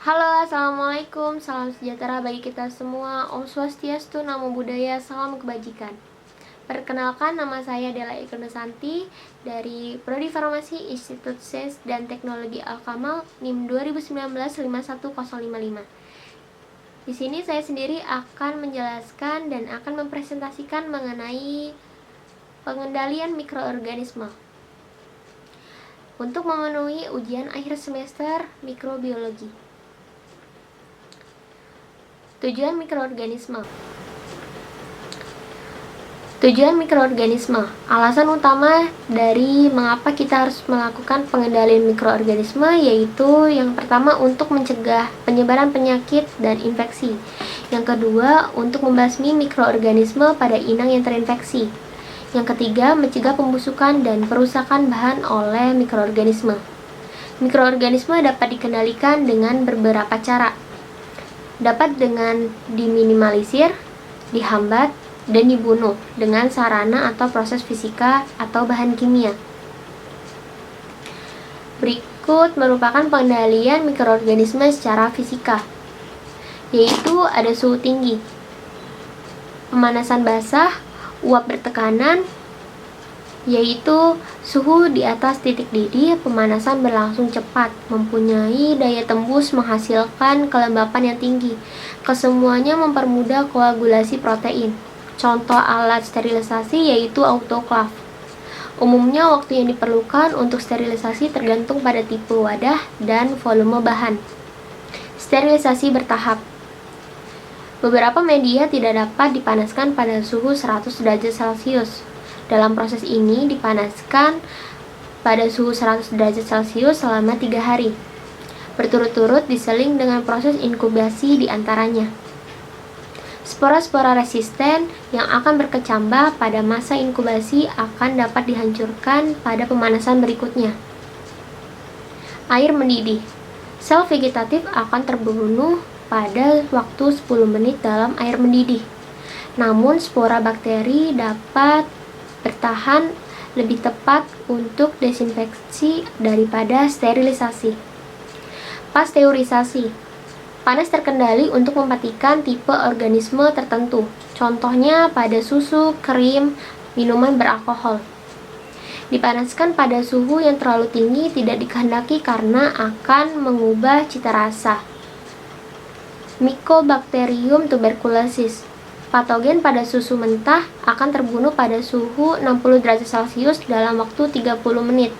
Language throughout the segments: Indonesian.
Halo, assalamualaikum, salam sejahtera bagi kita semua. Om Swastiastu, Namo Buddhaya, salam kebajikan. Perkenalkan, nama saya Dela Ikonosanti dari Prodi Farmasi Institut Sains dan Teknologi Al-Kamal NIM 2019 51055. Di sini saya sendiri akan menjelaskan dan akan mempresentasikan mengenai pengendalian mikroorganisme untuk memenuhi ujian akhir semester mikrobiologi. Tujuan mikroorganisme. Alasan utama dari mengapa kita harus melakukan pengendalian mikroorganisme yaitu yang pertama untuk mencegah penyebaran penyakit dan infeksi. Yang kedua, untuk membasmi mikroorganisme pada inang yang terinfeksi. Yang ketiga, mencegah pembusukan dan perusakan bahan oleh mikroorganisme. Mikroorganisme dapat dikendalikan dengan beberapa cara. Dapat dengan diminimalisir, dihambat, dan dibunuh dengan sarana atau proses fisika atau bahan kimia. Berikut merupakan pengendalian mikroorganisme secara fisika, yaitu ada suhu tinggi, pemanasan basah, uap bertekanan, yaitu suhu di atas titik didih, pemanasan berlangsung cepat, mempunyai daya tembus menghasilkan kelembapan yang tinggi. Kesemuanya mempermudah koagulasi protein. Contoh alat sterilisasi yaitu autoklaf. Umumnya waktu yang diperlukan untuk sterilisasi tergantung pada tipe wadah dan volume bahan. Sterilisasi bertahap. Beberapa media tidak dapat dipanaskan pada suhu 100 derajat Celcius. Dalam proses ini dipanaskan pada suhu 100 derajat Celcius selama 3 hari. Berturut-turut diseling dengan proses inkubasi di antaranya. Spora-spora resisten yang akan berkecambah pada masa inkubasi akan dapat dihancurkan pada pemanasan berikutnya. Air mendidih. Sel vegetatif akan terbunuh pada waktu 10 menit dalam air mendidih. Namun spora bakteri dapat bertahan lebih tepat untuk desinfeksi daripada sterilisasi. Pasteurisasi. Panas terkendali untuk mematikan tipe organisme tertentu. Contohnya pada susu, krim, minuman beralkohol. Dipanaskan pada suhu yang terlalu tinggi tidak dikehendaki karena akan mengubah cita rasa. Mycobacterium tuberculosis. Patogen pada susu mentah akan terbunuh pada suhu 60 derajat Celcius dalam waktu 30 menit.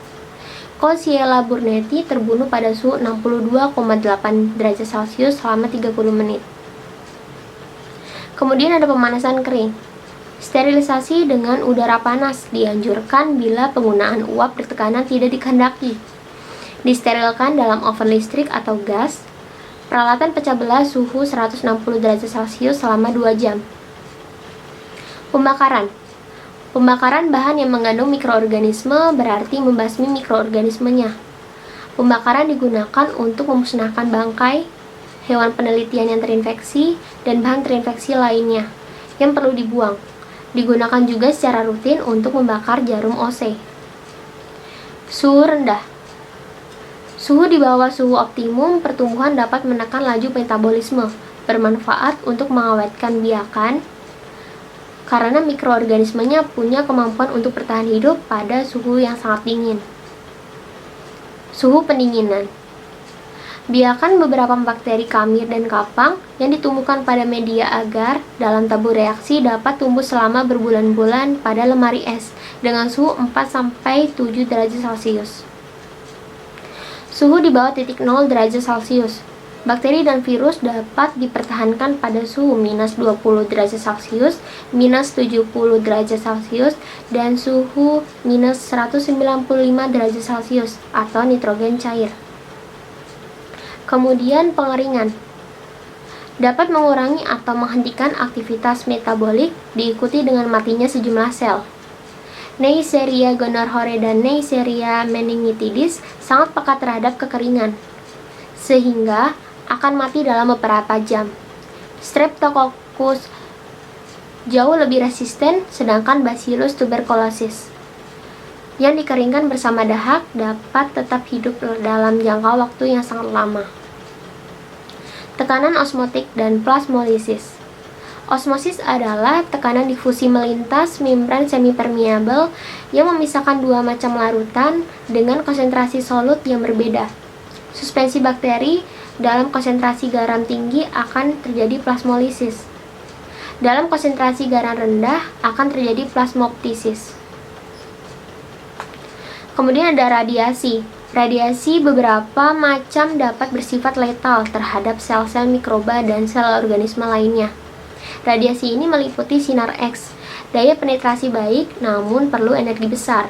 Coxiella burnetii terbunuh pada suhu 62,8 derajat Celcius selama 30 menit. Kemudian ada pemanasan kering. Sterilisasi dengan udara panas dianjurkan bila penggunaan uap bertekanan tidak dikehendaki. Disterilkan dalam oven listrik atau gas. Peralatan pecah belah suhu 160 derajat Celcius selama 2 jam. Pembakaran bahan yang mengandung mikroorganisme berarti membasmi mikroorganismenya. Pembakaran digunakan untuk memusnahkan bangkai, hewan penelitian yang terinfeksi, dan bahan terinfeksi lainnya yang perlu dibuang. Digunakan juga secara rutin untuk membakar jarum OC. Suhu rendah. Suhu di bawah suhu optimum pertumbuhan dapat menekan laju metabolisme, bermanfaat untuk mengawetkan biakan karena mikroorganismenya punya kemampuan untuk bertahan hidup pada suhu yang sangat dingin. Suhu pendinginan. Biakan beberapa bakteri kamir dan kapang yang ditumbuhkan pada media agar dalam tabur reaksi dapat tumbuh selama berbulan-bulan pada lemari es dengan suhu 4-7 derajat Celcius. Suhu di bawah titik 0 derajat Celcius. Bakteri dan virus dapat dipertahankan pada suhu minus 20 derajat Celcius, minus 70 derajat Celcius, dan suhu minus 195 derajat Celcius atau nitrogen cair. Kemudian pengeringan. Dapat mengurangi atau menghentikan aktivitas metabolik diikuti dengan matinya sejumlah sel. Neisseria gonorrhoeae dan Neisseria meningitidis sangat peka terhadap kekeringan, sehingga akan mati dalam beberapa jam. Streptococcus jauh lebih resisten, sedangkan Bacillus tuberculosis yang dikeringkan bersama dahak dapat tetap hidup dalam jangka waktu yang sangat lama. Tekanan osmotik dan plasmolisis. Osmosis adalah tekanan difusi melintas membran semipermeabel yang memisahkan dua macam larutan dengan konsentrasi solut yang berbeda. Suspensi bakteri dalam konsentrasi garam tinggi akan terjadi plasmolisis. Dalam konsentrasi garam rendah akan terjadi plasmoptisis. Kemudian ada radiasi. Radiasi beberapa macam dapat bersifat letal terhadap sel-sel mikroba dan sel organisme lainnya. Radiasi ini meliputi sinar X, daya penetrasi baik namun perlu energi besar.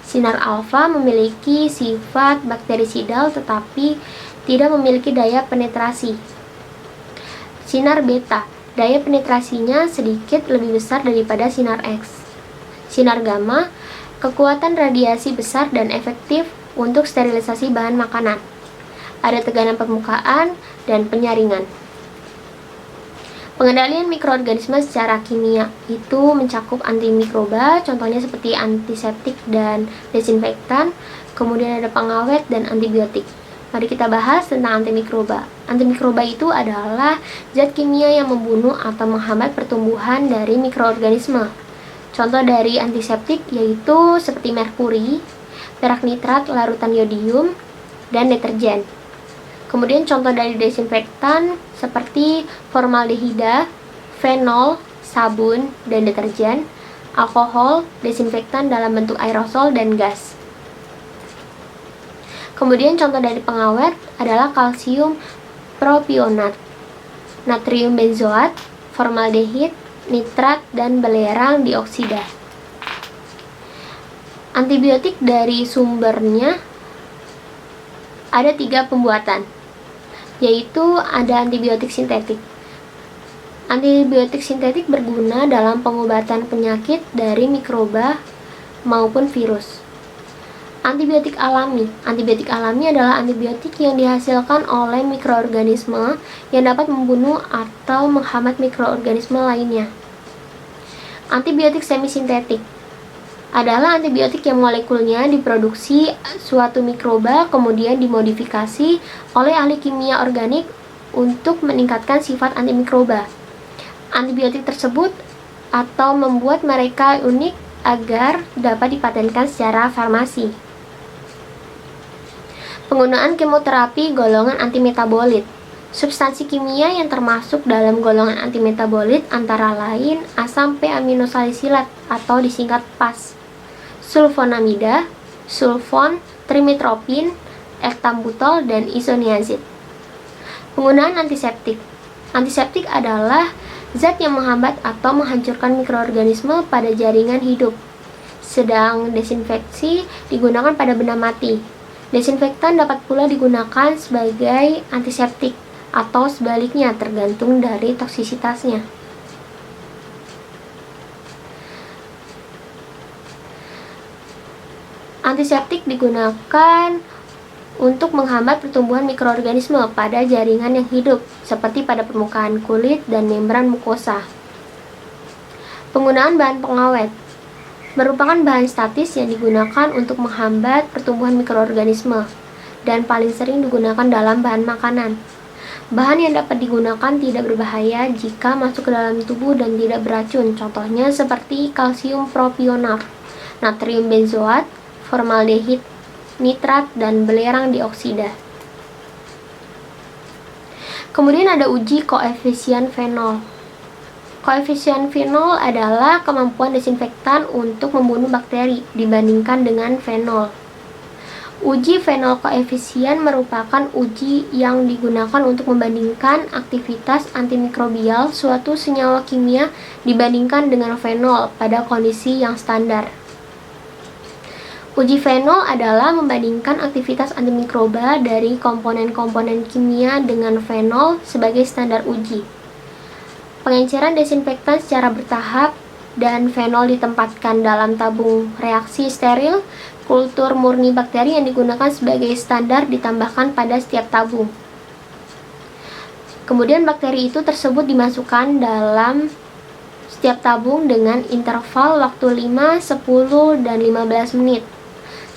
Sinar alfa memiliki sifat bakterisidal tetapi tidak memiliki daya penetrasi. Sinar beta, daya penetrasinya sedikit lebih besar daripada sinar X. Sinar gamma, kekuatan radiasi besar dan efektif untuk sterilisasi bahan makanan. Ada tekanan permukaan dan penyaringan. Pengendalian mikroorganisme secara kimia itu mencakup antimikroba, contohnya seperti antiseptik dan desinfektan, kemudian ada pengawet dan antibiotik. Mari kita bahas tentang antimikroba. Antimikroba itu adalah zat kimia yang membunuh atau menghambat pertumbuhan dari mikroorganisme. Contoh dari antiseptik yaitu seperti merkuri, perak nitrat, larutan yodium, dan deterjen. Kemudian contoh dari desinfektan seperti formaldehida, fenol, sabun, dan deterjen, alkohol, desinfektan dalam bentuk aerosol dan gas. Kemudian contoh dari pengawet adalah kalsium propionat, natrium benzoat, formaldehid, nitrat, dan belerang dioksida. Antibiotik dari sumbernya ada 3 pembuatan, yaitu ada antibiotik sintetik. Antibiotik sintetik berguna dalam pengobatan penyakit dari mikroba maupun virus. Antibiotik alami. Antibiotik alami adalah antibiotik yang dihasilkan oleh mikroorganisme yang dapat membunuh atau menghambat mikroorganisme lainnya. Antibiotik semisintetik adalah antibiotik yang molekulnya diproduksi suatu mikroba kemudian dimodifikasi oleh ahli kimia organik untuk meningkatkan sifat antimikroba. Antibiotik tersebut atau membuat mereka unik agar dapat dipatenkan secara farmasi. Penggunaan kemoterapi golongan antimetabolit. Substansi kimia yang termasuk dalam golongan antimetabolit antara lain asam p-aminosalisilat atau disingkat PAS, sulfonamida, sulfon, trimetropin, ethambutol, dan isoniazid. Penggunaan antiseptik. Antiseptik adalah zat yang menghambat atau menghancurkan mikroorganisme pada jaringan hidup. Sedang desinfeksi digunakan pada benda mati. Desinfektan dapat pula digunakan sebagai antiseptik atau sebaliknya tergantung dari toksisitasnya. Antiseptik digunakan untuk menghambat pertumbuhan mikroorganisme pada jaringan yang hidup, seperti pada permukaan kulit dan membran mukosa. Penggunaan bahan pengawet merupakan bahan statis yang digunakan untuk menghambat pertumbuhan mikroorganisme dan paling sering digunakan dalam bahan makanan. Bahan yang dapat digunakan tidak berbahaya jika masuk ke dalam tubuh dan tidak beracun, contohnya seperti kalsium propionat, natrium benzoat, formaldehid, nitrat, dan belerang dioksida. Kemudian ada uji koefisien fenol. Koefisien fenol adalah kemampuan desinfektan untuk membunuh bakteri dibandingkan dengan fenol. Uji fenol koefisien merupakan uji yang digunakan untuk membandingkan aktivitas antimikrobial suatu senyawa kimia dibandingkan dengan fenol pada kondisi yang standar. Uji fenol adalah membandingkan aktivitas antimikroba dari komponen-komponen kimia dengan fenol sebagai standar uji. Pengenceran desinfektan secara bertahap dan fenol ditempatkan dalam tabung reaksi steril, kultur murni bakteri yang digunakan sebagai standar ditambahkan pada setiap tabung. Kemudian bakteri itu tersebut dimasukkan dalam setiap tabung dengan interval waktu 5, 10, dan 15 menit.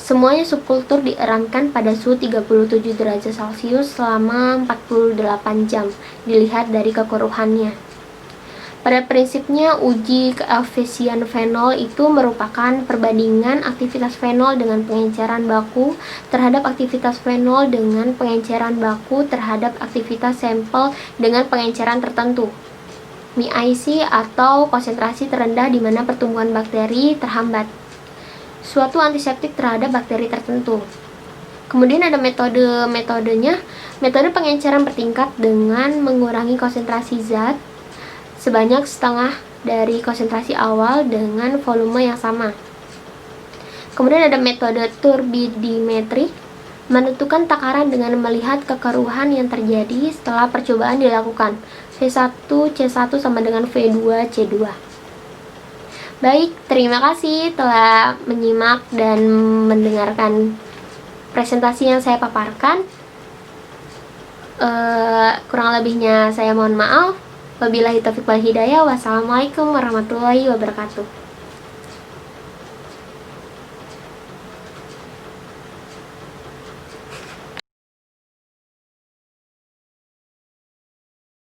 Semuanya subkultur dieramkan pada suhu 37 derajat Celcius selama 48 jam, dilihat dari kekeruhannya. Pada prinsipnya, uji keefisien fenol itu merupakan perbandingan aktivitas fenol dengan pengenceran baku terhadap aktivitas fenol dengan pengenceran baku terhadap aktivitas sampel dengan pengenceran tertentu. MIC atau konsentrasi terendah di mana pertumbuhan bakteri terhambat. Suatu antiseptik terhadap bakteri tertentu. Kemudian ada metodenya. Metode pengenceran bertingkat dengan mengurangi konsentrasi zat sebanyak setengah dari konsentrasi awal dengan volume yang sama. Kemudian ada metode turbidimetri, menentukan takaran dengan melihat kekeruhan yang terjadi setelah percobaan dilakukan. V1C1 sama dengan V2C2. Baik, terima kasih telah menyimak dan mendengarkan presentasi yang saya paparkan. Kurang lebihnya saya mohon maaf. Wabillahi taufiq wal hidayah. Wassalamualaikum warahmatullahi wabarakatuh.